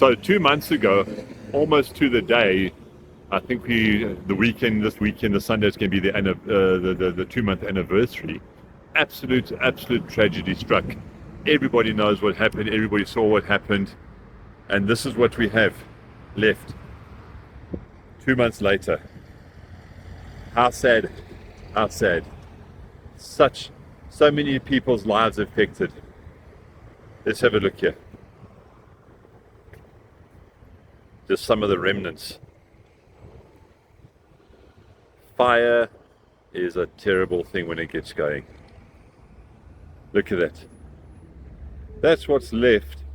So 2 months ago, almost to the day, I think this weekend, the Sunday is going to be the 2-month anniversary. Absolute tragedy struck. Everybody knows what happened. Everybody saw what happened, and this is what we have left. 2 months later. How sad. How sad. So many people's lives affected. Let's have a look here. Just some of the remnants. Fire is a terrible thing when it gets going. Look at that. That's what's left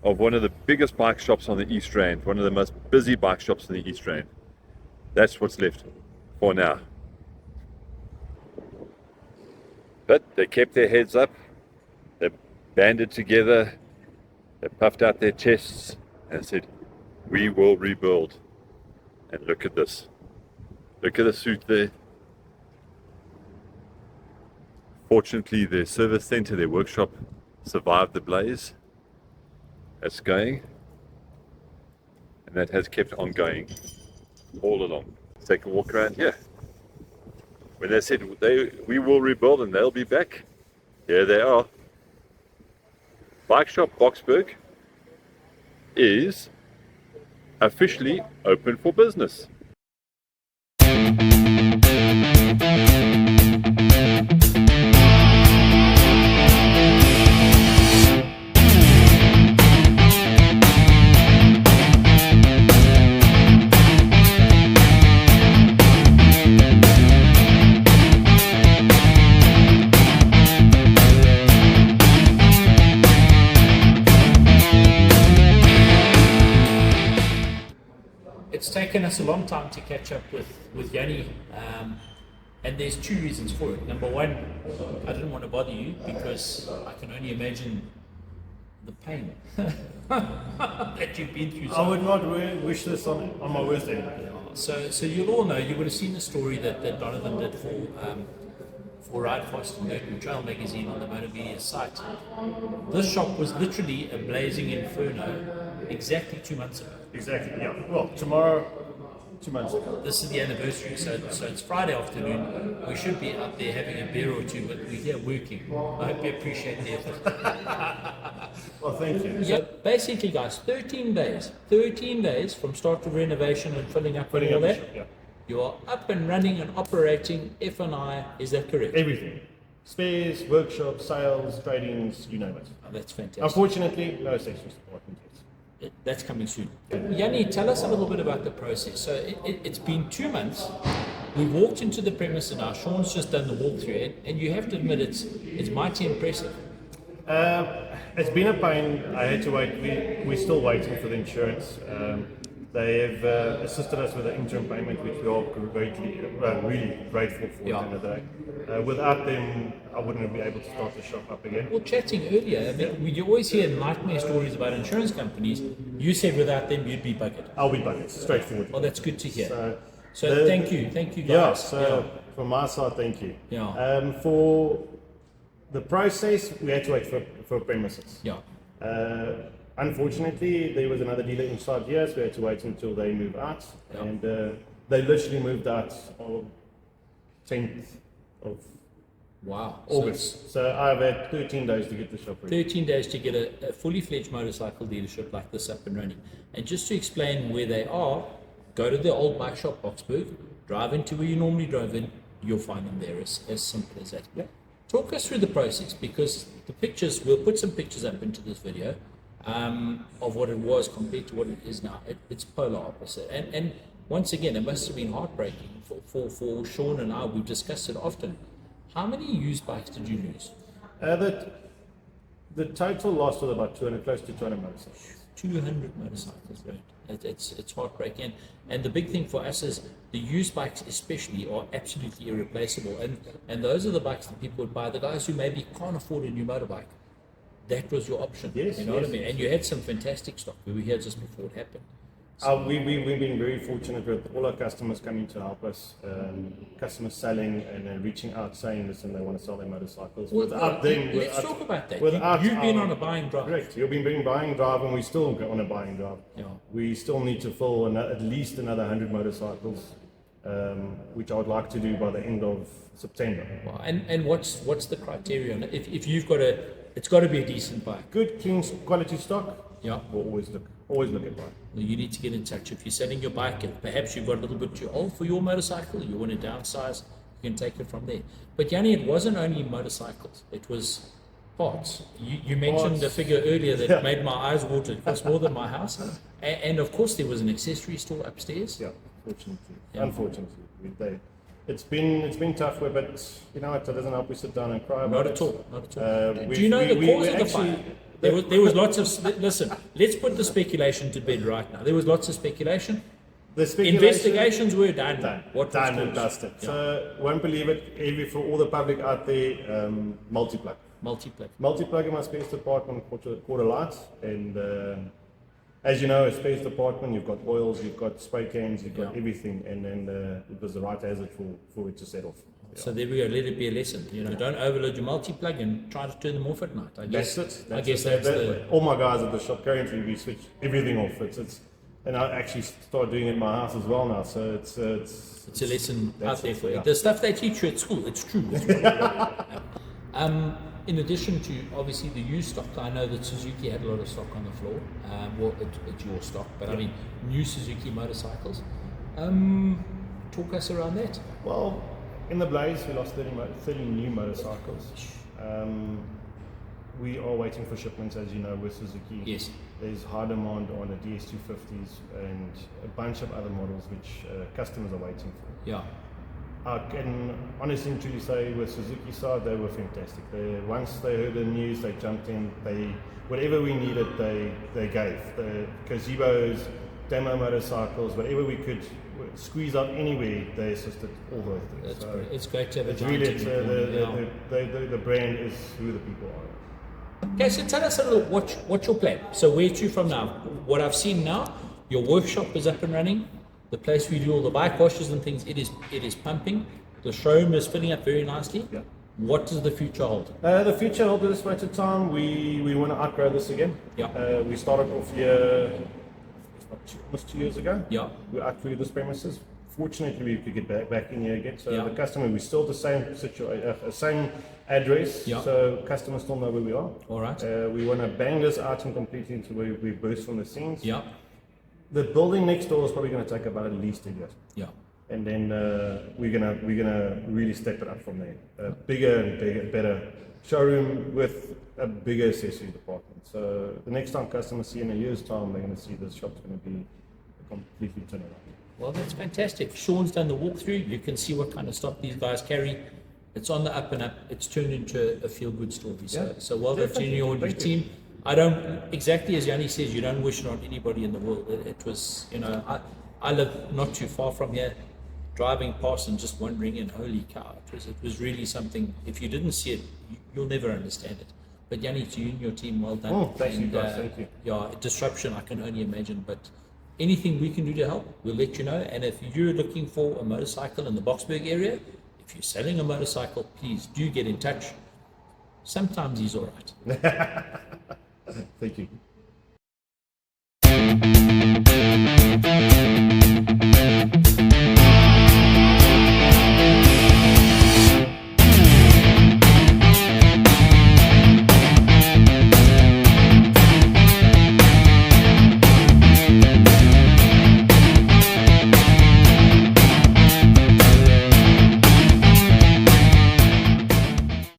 of one of the biggest bike shops on the East Rand, one of the most busy bike shops in the East Rand. That's what's left for now. But they kept their heads up, they banded together, they puffed out their chests and said, we will rebuild. And look at this. Look at the suit there. Fortunately, their service center, their workshop, survived the blaze. That's going. And that has kept on going all along. Let's take a walk around here. When they said we will rebuild and they'll be back, here they are. Bikeshop Boksburg is officially open for business. It's taken us a long time to catch up with Yanni, and there's two reasons for it. Number one, I didn't want to bother you because I can only imagine the pain that you've been through. I would not wish this on my worst day. So you'll all know, you would have seen the story that Donovan did for Ride Fast and Burton Trail magazine on the Motor Media site. This shop was literally a blazing inferno exactly 2 months ago. Exactly, yeah. Well, tomorrow, 2 months ago. This is the anniversary, so it's Friday afternoon. We should be out there having a beer or two, but we're here working. I hope you appreciate the effort. Well, thank you. Yeah, basically, guys, 13 days from start of renovation and filling up and all that. Yeah. You are up and running and operating F&I, is that correct? Everything. Spares, workshops, sales, tradings, you name it. Oh, that's fantastic. Unfortunately, no section support. That's coming soon. Yanni, tell us a little bit about the process. So it's been 2 months. We've walked into the premises now. Sean's just done the walkthrough, and you have to admit it's mighty impressive. It's been a pain. I had to wait. We're still waiting for the insurance. They have assisted us with the interim payment, which we are really grateful for at the end of the day. Without them, I wouldn't be able to start the shop up again. Well, chatting earlier, I mean, we always hear nightmare stories about insurance companies. You said without them, you'd be buggered. I'll be buggered, straightforward. Well, that's good to hear. So thank you guys. Yeah, so from my side, thank you. Yeah. For the process, we had to wait for premises. Yeah. Unfortunately, there was another dealer inside here, so we had to wait until they move out. Yeah. And they literally moved out on 10th of August. So I've had 13 days to get the shop ready. 13 days to get a fully fledged motorcycle dealership like this up and running. And just to explain where they are, go to the old Bikeshop Boksburg, drive into where you normally drove in, you'll find them there. As simple as that. Yeah. Talk us through the process, because the pictures, we'll put some pictures up into this video. Of what it was compared to what it is now. It's polar opposite. And once again, it must have been heartbreaking for Sean and I. We've discussed it often. How many used bikes did you lose? The total loss was about 200, close to 200 motorcycles. 200 motorcycles, right? It's heartbreaking. And the big thing for us is the used bikes especially are absolutely irreplaceable. And those are the bikes that people would buy. The guys who maybe can't afford a new motorbike, that was your option. Yes, you know what I mean? And you had some fantastic stock. We were here just before it happened. We've been very fortunate with all our customers coming to help us. customers selling and then reaching out saying, listen, they want to sell their motorcycles Well, without them. let's talk about that. Without You've been our- on a buying drive. Correct. You've been buying drive, and we still go on a buying drive. Yeah. We still need to fill at least another 100 motorcycles, which I would like to do by the end of September. Well, and what's the criterion? If you've got it's got to be a decent bike. Good, clean, quality stock. Yeah. We'll always look at bike. Well, you need to get in touch. If you're selling your bike and perhaps you've got a little bit too old for your motorcycle, you want to downsize, you can take it from there. But Yanni, it wasn't only motorcycles, it was parts. You mentioned a figure earlier that made my eyes water. It cost more than my house. And of course, there was an accessory store upstairs. Yeah, fortunately. Yeah. Unfortunately. It's been tough, but you know, it doesn't help we sit down and cry about Not it. at all. Not at all. We- Do you know we- the we- cause we of the actually- fire? There was lots of. Listen, let's put the speculation to bed right now. There was lots of speculation. The speculation, Investigations were done. What was done and caused? dusted. Yeah. So won't believe it. For all the public out there, multi-plug. Multi-plug. Multi-plug in my space department, quarter lights, and as you know, a space department, you've got oils, you've got spray cans, you've got Yeah. everything, and then it was the right hazard for it to set off. So there we go. Let it be a lesson. Don't overload your multi-plug and try to turn them off at night. I guess. That's it. I guess that's the. all my guys at the shop currently, we switch everything off. And I actually start doing it in my house as well now. So it's It's a lesson out that's there it, for you. yeah. The stuff they teach you at school, it's true. In addition to obviously the used stock, I know that Suzuki had a lot of stock on the floor. Well, it's your stock, but I mean new Suzuki motorcycles. Talk us around that. Well, in the Blaze, we lost 30 new motorcycles. We are waiting for shipments, as you know, with Suzuki. Yes. There's high demand on the DS250s and a bunch of other models which customers are waiting for. Yeah. I can honestly and truly say with Suzuki side, they were fantastic. Once they heard the news, they jumped in. Whatever we needed, they gave. The gazebos, demo motorcycles, whatever we could squeeze out anywhere, they assisted all those things. That's So great. It's great to have a it's giant really, team. the brand is who the people are. Okay, so tell us a little, what's your plan? So where to from now? What I've seen now, your workshop is up and running. The place we do all the bike washes and things, it is pumping. The showroom is filling up very nicely. Yeah. What does the future hold? The future holds at this point in time. We want to outgrow this again. Yeah. We started off here almost 2 years ago. Yeah. We outgrew this premises. Fortunately, we could get back in here again. So Yeah. the customer, we're still the same situation, same address. Yeah. So customers still know where we are. All right. We want to bang this out and completely into where we burst from the scenes. Yeah. The building next door is probably going to take about at least a year. Yeah. And then we're gonna really step it up from there. Bigger and bigger, better showroom with a bigger accessory department. So the next time customers see in a year's time, they're gonna see this shop's gonna be completely turned around. Well, that's fantastic. Sean's done the walkthrough. You can see what kind of stock these guys carry. It's on the up and up. It's turned into a feel-good story. So well done to you and your team. I don't, exactly as Yanni says, you don't wish it on anybody in the world. It was, I live not too far from here, driving past and just wondering, and holy cow, it was really something. If you didn't see it, you'll never understand it. But Yanni, to you and your team, well done. Oh, thank you guys, thank you. Yeah, disruption, I can only imagine, but anything we can do to help, we'll let you know. And if you're looking for a motorcycle in the Boksburg area, if you're selling a motorcycle, please do get in touch. Sometimes he's all right. Thank you.